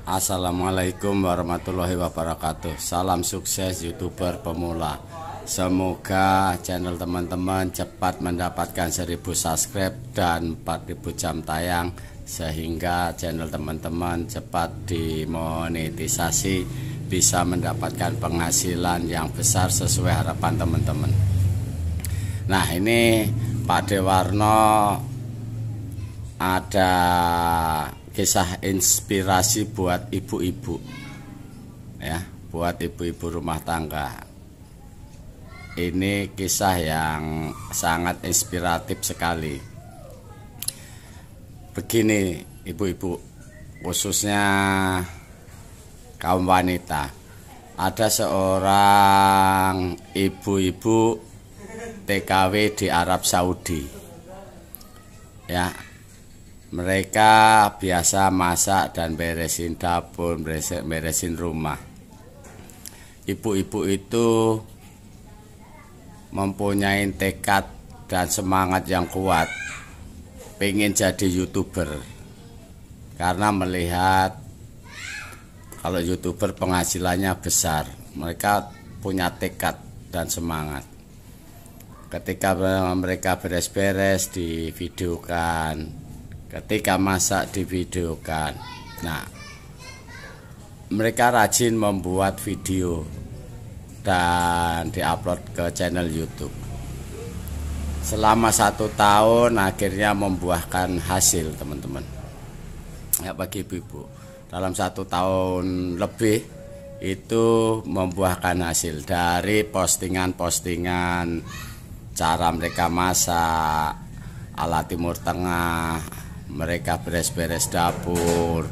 Assalamualaikum warahmatullahi wabarakatuh. Salam sukses YouTuber pemula. Semoga channel teman-teman cepat mendapatkan 1000 subscribe dan 4000 jam tayang, sehingga channel teman-teman cepat dimonetisasi, bisa mendapatkan penghasilan yang besar sesuai harapan teman-teman. Nah, ini Pak Dewarno ada kisah inspirasi buat ibu-ibu, ya, buat ibu-ibu rumah tangga. Ini kisah yang sangat inspiratif sekali. Begini ibu-ibu, khususnya kaum wanita, ada seorang ibu-ibu TKW di Arab Saudi, ya. Mereka biasa masak dan beresin dapur, beresin rumah. Ibu-ibu itu mempunyai tekad dan semangat yang kuat, pengen jadi YouTuber, karena melihat kalau YouTuber penghasilannya besar. Mereka punya tekad dan semangat. Ketika mereka beres-beres divideokan, ketika masak divideokan. Nah, mereka rajin membuat video dan diupload ke channel YouTube. Selama 1 tahun akhirnya membuahkan hasil, teman-teman. Ya, bagi ibu-ibu, dalam 1 tahun lebih itu membuahkan hasil dari postingan-postingan cara mereka masak ala Timur Tengah, mereka beres-beres dapur,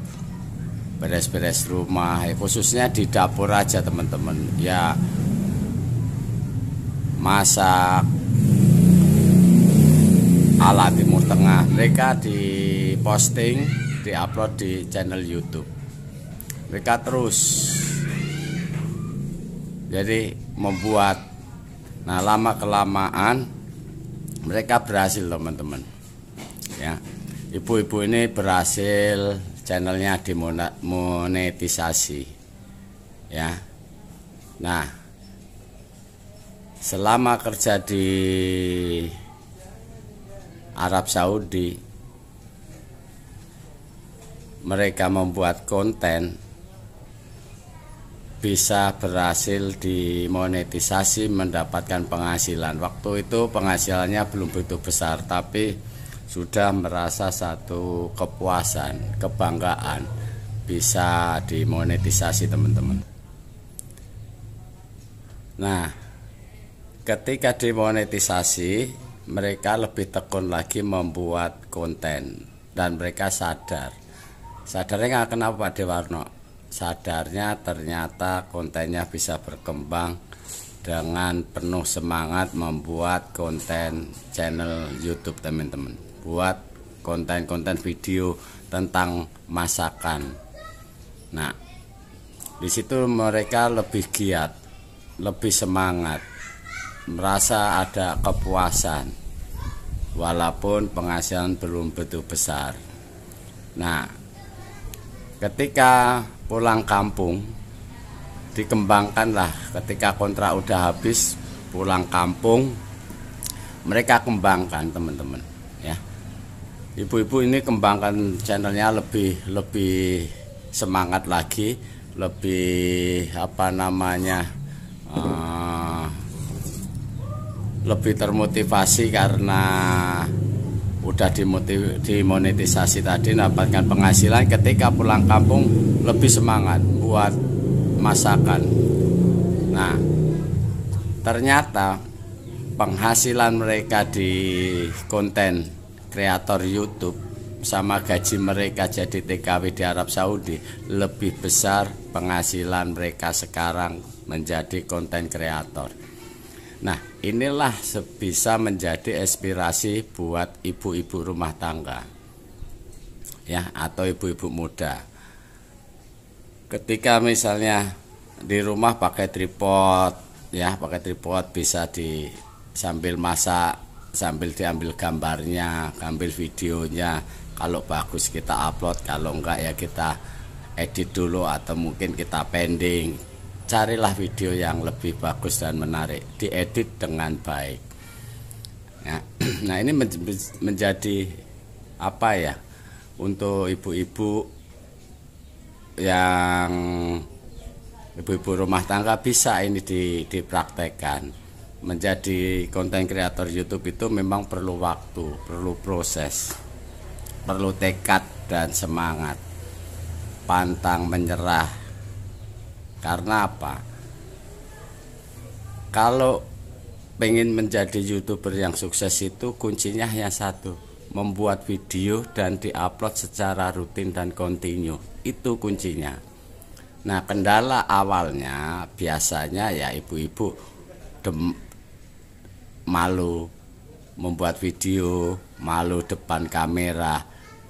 beres-beres rumah, khususnya di dapur aja teman-teman, ya, masak ala Timur Tengah. Mereka diposting, diupload di channel YouTube. Mereka terus jadi membuat. Nah, lama kelamaan mereka berhasil, teman-teman, ya. Ibu-ibu ini berhasil channelnya dimonetisasi, ya. Nah, selama kerja di Arab Saudi, mereka membuat konten, bisa berhasil dimonetisasi, mendapatkan penghasilan. Waktu itu penghasilannya belum begitu besar, tapi sudah merasa satu kepuasan, kebanggaan bisa dimonetisasi, teman-teman. Nah, ketika dimonetisasi, mereka lebih tekun lagi membuat konten, dan mereka sadar. Sadarnya nggak, kenapa Pak Dewarno? Sadarnya ternyata kontennya bisa berkembang dengan penuh semangat membuat konten channel YouTube, teman-teman. Buat konten-konten video tentang masakan. Nah, di situ mereka lebih giat, lebih semangat, merasa ada kepuasan, walaupun penghasilan belum begitu besar. Nah, ketika pulang kampung, dikembangkanlah. Ketika kontrak udah habis, pulang kampung, mereka kembangkan, teman-teman, ya. Ibu-ibu ini kembangkan channelnya lebih semangat lagi, lebih lebih termotivasi karena udah dimonetisasi tadi, mendapatkan penghasilan. Ketika pulang kampung lebih semangat buat masakan. Nah, ternyata penghasilan mereka di konten kreator YouTube sama gaji mereka jadi TKW di Arab Saudi lebih besar penghasilan mereka sekarang menjadi konten kreator. Nah, inilah bisa menjadi inspirasi buat ibu-ibu rumah tangga, ya, atau ibu-ibu muda. Ketika misalnya di rumah pakai tripod, ya, pakai tripod bisa sambil masak, sambil diambil gambarnya, ambil videonya. Kalau bagus kita upload, kalau enggak ya kita edit dulu atau mungkin kita pending. Carilah video yang lebih bagus dan menarik, diedit dengan baik ya. Nah ini menjadi apa ya, untuk ibu-ibu yang ibu-ibu rumah tangga bisa ini dipraktekkan. Menjadi konten kreator YouTube itu memang perlu waktu, perlu proses, perlu tekad dan semangat, pantang menyerah. Karena apa? Kalau pengen menjadi YouTuber yang sukses itu kuncinya hanya satu, membuat video dan diupload secara rutin dan kontinu. Itu kuncinya. Nah, kendala awalnya biasanya ya ibu-ibu malu membuat video, malu depan kamera.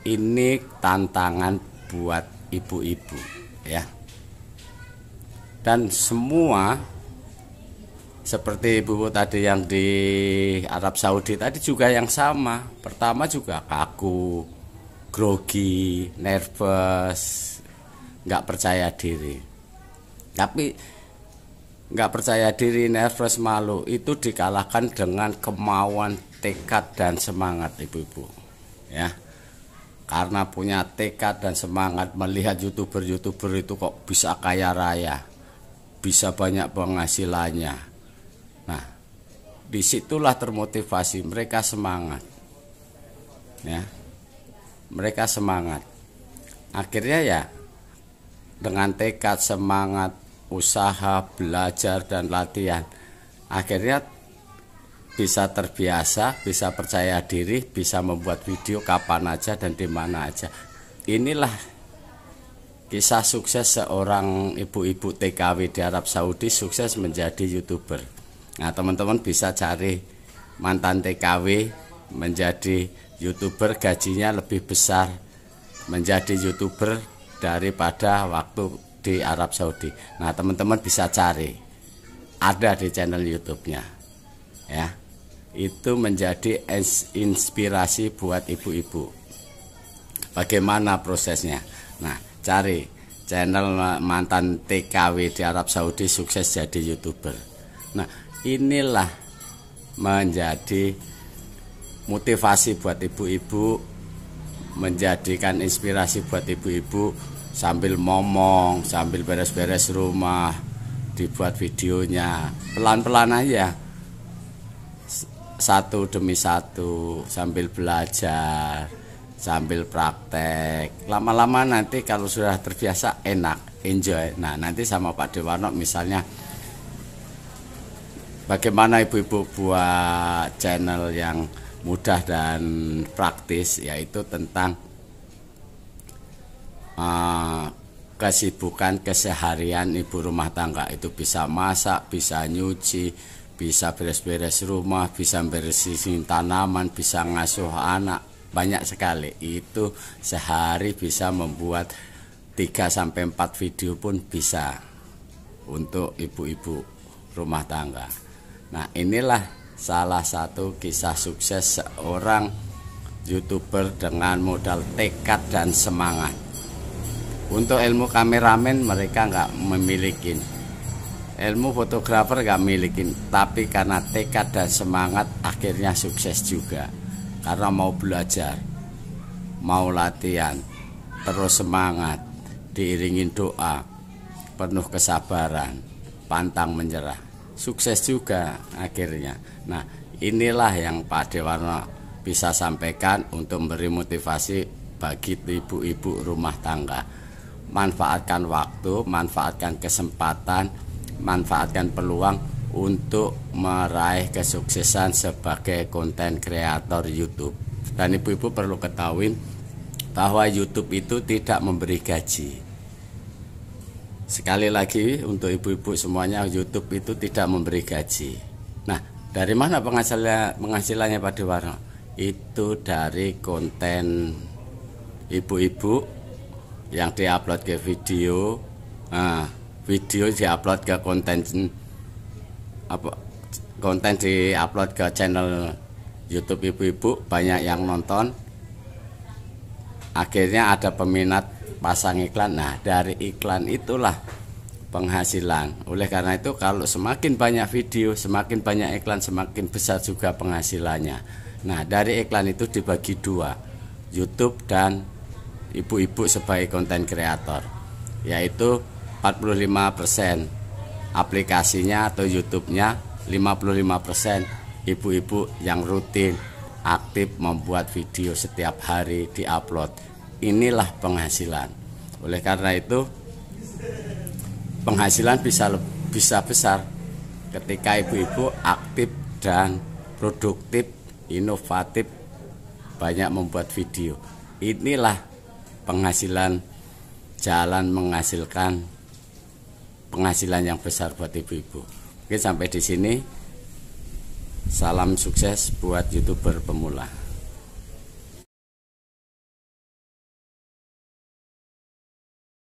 Ini tantangan buat ibu-ibu ya. Dan semua seperti ibu tadi yang di Arab Saudi tadi juga yang sama. Pertama juga kaku, grogi, nervous, nggak percaya diri. Tapi nggak percaya diri, nervous, malu itu dikalahkan dengan kemauan, tekad dan semangat ibu-ibu ya. Karena punya tekad dan semangat, melihat YouTuber itu kok bisa kaya raya, bisa banyak penghasilannya. Nah, disitulah termotivasi, mereka semangat ya, mereka semangat. Akhirnya ya dengan tekad, semangat, usaha, belajar dan latihan, akhirnya bisa terbiasa, bisa percaya diri, bisa membuat video kapan aja dan di mana aja. Inilah kisah sukses seorang ibu-ibu TKW di Arab Saudi sukses menjadi YouTuber. Nah, teman-teman bisa cari mantan TKW menjadi YouTuber, gajinya lebih besar menjadi YouTuber daripada waktu di Arab Saudi. Nah, teman-teman bisa cari, ada di channel YouTube-nya ya. Itu menjadi inspirasi buat ibu-ibu. Bagaimana prosesnya? Nah, cari channel mantan TKW di Arab Saudi sukses jadi YouTuber. Nah, inilah menjadi motivasi buat ibu-ibu, menjadikan inspirasi buat ibu-ibu sambil ngomong, sambil beres-beres rumah, dibuat videonya pelan-pelan aja, satu demi satu, sambil belajar, sambil praktek. Lama-lama nanti kalau sudah terbiasa enak, enjoy. Nah, nanti sama Pak Dewarno misalnya, bagaimana ibu-ibu buat channel yang mudah dan praktis, yaitu tentang kesibukan keseharian ibu rumah tangga. Itu bisa masak, bisa nyuci, bisa beres-beres rumah, bisa bersihin tanaman, bisa ngasuh anak, banyak sekali. Itu sehari bisa membuat 3-4 video pun bisa untuk ibu-ibu rumah tangga. Nah, inilah salah satu kisah sukses seorang YouTuber dengan modal tekad dan semangat. Untuk ilmu kameramen mereka nggak memiliki, ilmu fotografer nggak miliki, tapi karena tekad dan semangat akhirnya sukses juga. Karena mau belajar, mau latihan, terus semangat, diiringin doa, penuh kesabaran, pantang menyerah, sukses juga akhirnya. Nah, inilah yang Pak Dewarno bisa sampaikan untuk memberi motivasi bagi ibu-ibu rumah tangga. Manfaatkan waktu, manfaatkan kesempatan, manfaatkan peluang untuk meraih kesuksesan sebagai konten kreator YouTube. Dan ibu-ibu perlu ketahui bahwa YouTube itu tidak memberi gaji. Sekali lagi untuk ibu-ibu semuanya, YouTube itu tidak memberi gaji. Nah, dari mana penghasilannya Pak Dewarno? Itu dari konten ibu-ibu yang diupload ke video. Nah, video diupload ke konten diupload ke channel YouTube ibu-ibu, banyak yang nonton, akhirnya ada peminat pasang iklan. Nah, dari iklan itulah penghasilan. Oleh karena itu kalau semakin banyak video, semakin banyak iklan, semakin besar juga penghasilannya. Nah, dari iklan itu dibagi dua, YouTube dan ibu-ibu sebagai konten kreator, yaitu 45% aplikasinya atau YouTube-nya, 55% ibu-ibu yang rutin aktif membuat video setiap hari diupload. Inilah penghasilan. Oleh karena itu penghasilan bisa besar ketika ibu-ibu aktif dan produktif, inovatif, banyak membuat video. Inilah penghasilan, jalan menghasilkan penghasilan yang besar buat ibu-ibu. Mungkin sampai di sini. Salam sukses buat YouTuber pemula.